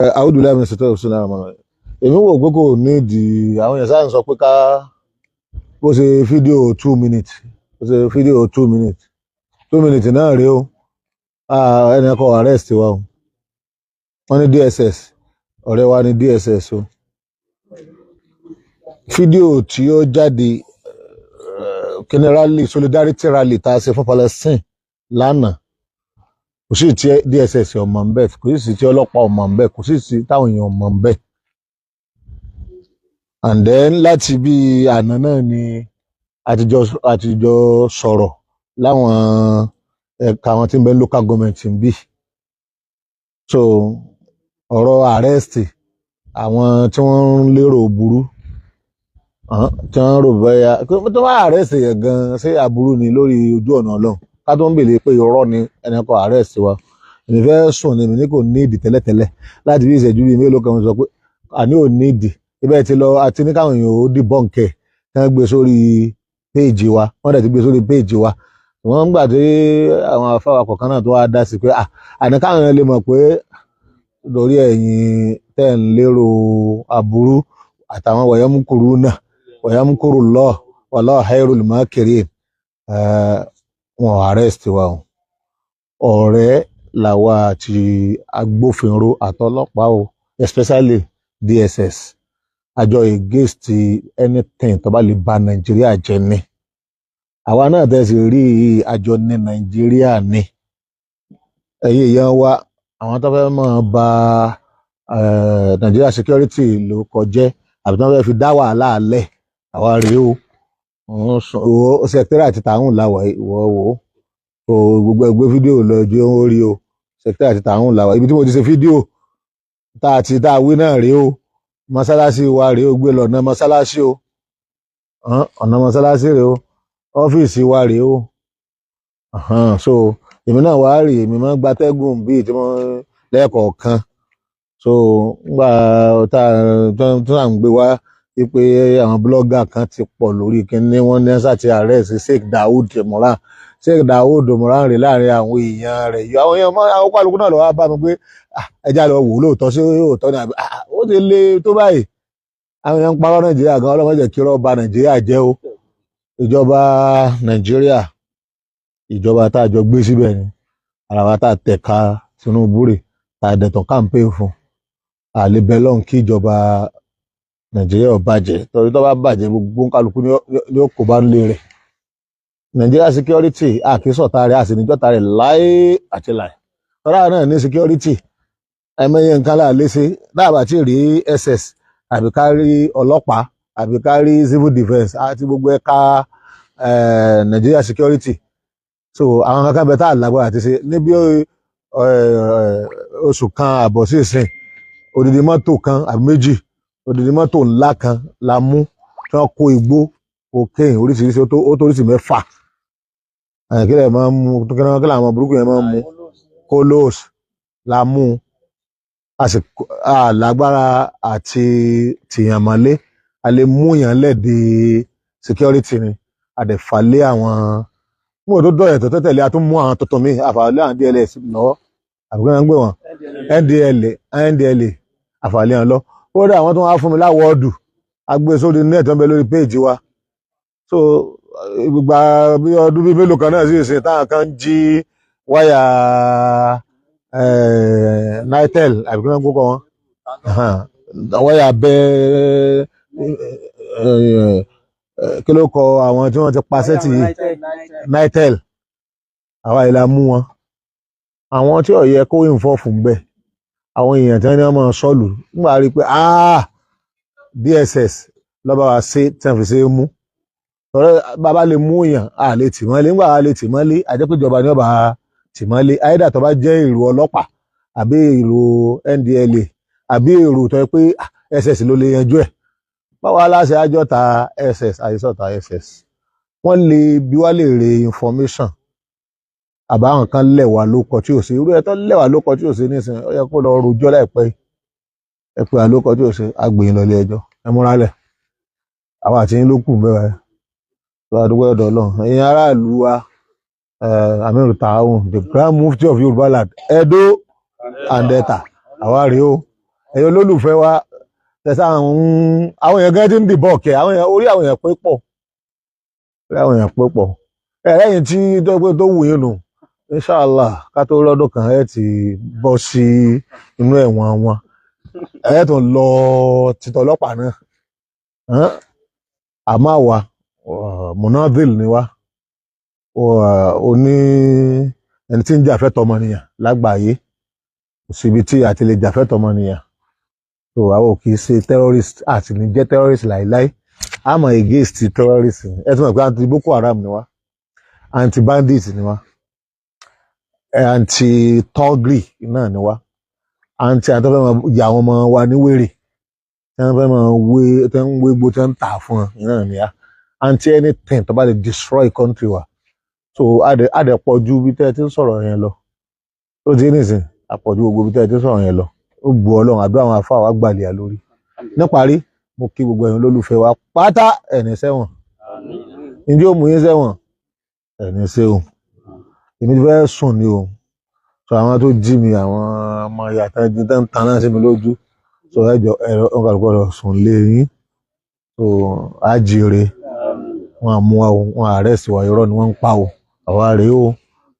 àwùjọ lẹ́mí ṣètò ìṣúná àmọ́ èmi wò pé kò nídìí àwọn èèyàn sáà ń sọ pé ká bó ṣe fídíò 2 minutes bó ṣe fídíò 2 minutes 2 minutes náà rèé o ẹnì kan arrest wa o wọ́n ní DSS ọ̀rẹ́ wa ní DSS o fídíò tí ó jáde kíní rally solidarity rally tá a ṣe fún Palestine lánàá kò sí tí DSS ọmọ ń bẹ kò sí tí ọlọ́pàá ọmọ ń bẹ kò sí tí táwọn èèyàn ọmọ ń bẹ and then láti bí àná náà ni àtijọ́ sọ̀rọ̀ láwọn ẹ̀ka àwọn tí ń bẹ local government ń bí so ọ̀rọ̀ arrest àwọn tí wọ́n ń lérò burú tí wọ́n rò bẹ́yà tó bá arrest yẹn gan ṣé aburú ni lórí ojú ọ̀nà Ọlọ́run ká tó ń bèèrè pé irọ́ ni ẹni kan arrest wa èmi fẹ́ sùn ni èmi ní kò ní ìdí tẹ́lẹ̀tẹ́lẹ̀ láti bí ìṣẹ́jú bíi mélòó kan sọ pé àní ò ní ìdí ibẹ̀ ti lọ àti ní káwọn èèyàn ó dìbọ̀nkẹ̀ tí wọ́n gbé sórí péèjì wa wọ́n dẹ̀ ti gbé sórí péèjì wa wọ́n ń gbà tí àwọn afáwà kọ̀ọ̀kan náà tó wá dá sí pé àní káwọn èèyàn lè mọ̀ pé lórí ẹ̀yìn tẹ́ ń lérò aburú àtàwọn wọ̀yẹ́múkúrú náà wọ̀yẹ́múkúrú lọ́ọ̀ wallahu khairul makirin wọn arrest wa o ọ̀rẹ́ làwa àti agbófinró àtọlọ́pàá o especially DSS àjọ against anything tó bá lè ba Nàìjíríà jẹ́ ni àwa náà tẹ̀sí rí àjọ ní Nàìjíríà ni ẹ̀yin èèyàn wa àwọn tó fẹ́ máa ba Nàìjíríà security ló kọjẹ́ àbí tó fẹ́ fi dá wàhálà alẹ́ àwa rèé o secretariat àti tààrùn làwà ìwọ wò ó gbogbo ẹgbẹ́ fídíò lọ jẹ́ ó rí o secretariat àti tààrùn làwà ibi tí mo ti ṣe fídíò tá a wí náà rèé o mọ́sálásí wa rèé o gbé lọ ọ̀nà mọ́sálásí o ọ̀nà mọ́sálásí rèé o ọ́fíìsì wa rèé o so èmi náà wá rí èmi máa ń gbatẹ́gùn bíi tí wọ́n lẹ́ẹ̀kọ̀ọ̀kan so ngbà tá à ń gbé wá wípé àwọn blọ́gà kan ti pọ̀ lórí kíní wọ́n ní sáti arrest Sheikh Dawood Moran rè láàrin àwọn èèyàn rẹ̀ yọ àwọn èèyàn àwọn kálukú náà lọ wá bá mi pé ẹja lọ wò lóòótọ́ sí òótọ́ ní àbí ó ti le tó báyìí àwọn èèyàn ń parọ́ Nàìjíríà gan ọlọ́mọdé kí irọ́ ba Nàìjíríà jẹ́ o ìjọba Nàìjíríà ìjọba tá a jọ gbé síbẹ̀ ni ara wa tá a tẹ̀ka Tinubu rè tá a dẹ̀tàn campaign fún àlebẹ́lọ́n kí ìjọba Nàìjíríà ò bàjẹ́ torí tó bá bàjẹ́ gbogbo kálukú ní ó kó bá ń lé rẹ̀ Nàìjíríà security àkísọ̀tà rẹ̀ àsìníjọ́ta rẹ̀ láé àti láé tọ́lá náà ní security ẹ̀mẹ́yẹ nǹkan là léṣe dáàbà tí rí SS àbí ká rí ọlọ́pàá àbí ká rí civil defence àti gbogbo ẹ̀ka Nàìjíríà security so àwọn kankan bẹ tá a lágbára àti ṣe níbi oṣù kan àbọ̀ sí ìsìn odidi mọ́tò kan àbí méjì odidi mọ́tò ńlá kan la mú tí wọ́n kó igbó cocaine oríṣiríṣi ó tó oríṣi mẹ́fà kílẹ̀ máa ń mú kílẹ̀ àwọn burúkú yẹn máa ń mú kolos la mú lágbára àti tìyàn mọ́lé a lè mú yàn lẹ́ẹ̀dẹ̀ security ni àdẹ̀fàlẹ́ àwọn mú tó dọ̀yẹ̀ tó tẹ̀lé a tún mú àwọn tuntun mi àfàlẹ́ àwọn DLS lọ́wọ́ àbúkọ́ yẹn ń gbé wọn NDLA àfàlẹ́ wọn lọ ó dá àwọn tó wá fún mi láwọ́ọ̀dù agbé sórí net tó ń bẹ lórí péèjì wa so gbogbo bí ọdún bíi mélòó kan náà sì ṣe táwọn kan jí wáyà Nitel àbí kí wọ́n gbókọ̀ wọn wáyà bẹ́ẹ̀ kí ló kọ àwọn tí wọ́n ti pa sẹ́tì Nitel àwa ìlà mú wọn àwọn tí ó yẹ kó ìfọ́fù ń bẹ àwọn èèyàn tí wọ́n máa sọ́ọ̀lù nígbà rí pé DSS lọ́ba wa ṣe tí wọ́n fi ṣe é mú ọ̀rẹ́ bàbá lè mú èèyàn a lè tì mọ́lé nígbà wa lè tì mọ́lé àjẹpéjọba ni ọba tì mọ́lé àyẹ̀dà tó bá jẹ́ èrò ọlọ́pàá àbí èrò NDLA àbí èrò tó yẹ pé SS ló lè yanjú ẹ̀ báwa aláṣẹ àjọta SS àyíṣọ́ta SS wọ́n lè bí wá lè re information àbáwọn kan lẹ̀wà ló kọ tí ò sí irú ẹ̀ tó lẹ̀wà ló kọ tí ò sí nísìnyí ó yẹ kó lọ rojọ́ láìpẹ́ ẹ pé àlókọ tí ò sí agbèyìn lọ ilé ẹjọ́ ẹ múra lẹ̀ àwọn àti yín ló kù bẹ́ẹ̀ tó àdúgbò ọ̀dọ̀ Ọlọ́run ẹ̀yin aráàlú wa Amiru Tahun the Grand Mufti of Yoruba land Edo and Delta àwa rèé o ẹ̀yin olólùfẹ́ wa tẹ̀sán àwọn èèyàn gẹ́gẹ́ tí ń dìbọ̀ ọ̀kẹ́ orí àwọn èèyàn pé pọ̀ ẹ̀rẹ́yìn tí tó wù yín nù inshallah ká tó lọ́dún kan ẹ̀ ti bọ́ sí inú ẹ̀wọ̀n wọn ẹ̀ tó lọ títọ́ ọlọ́pàá náà àmọ́ àwa munadil ni wá oní ẹni tí ń jà fẹ́tọ̀ ọmọnìyàn lágbàáyé kò síbi tí a ti lè jà fẹ́tọ̀ ọmọnìyàn so àwọn kì í ṣe terrorist àti ní jẹ́ terrorist láìláì àmọ́ against terrorist ẹ ti mọ̀ pé anti Boko Haram ni wá anti bandit ni wá anti togri náà ni wá anti àtọ́fẹ́ máa yà àwọn ọmọ wa ní wèrè tí wọ́n fẹ́ máa tí wọ́n ń wé gbó tí wọ́n ń tà fún wọn náà ni wá anti anything tó bá lè destroy country wa so àdẹ̀pọ̀jù bí tẹ́ ẹ ti ń sọ̀rọ̀ yẹn lọ ó ti nìsín àpọ̀jù gbogbo bí tẹ́ ẹ ti ń sọ̀rọ̀ yẹn lọ ó bu Ọlọ́run àdúrà àwọn afá wa gbàlẹ̀ lórí níparí mo kí gbogbo ẹ̀yin olólùfẹ́ wa pátá ẹni sẹ́wọ̀n ǹjẹ́ ó mú yín sẹ́wọ̀n ẹni sẹ́wọ̀n èmi ti fẹ́ sùn ni o sọ àwọn tó jí mi àwọn ọmọ yàtọ̀ ẹni tó ń tan náà sí mi lójú sọ ẹjọ ẹ̀rọ ọkọ̀ lọ sùn lé yín so àjèrè wọn àmú wa o wọn àrẹ́sì wa irọ́ ni wọ́n ń pa o àwa rèé o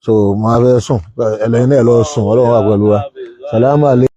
so máa fẹ́ sùn ẹlẹ́yìn náà lọ sùn Ọlọ́run wà pẹ̀lú wa sàlámù alẹ́.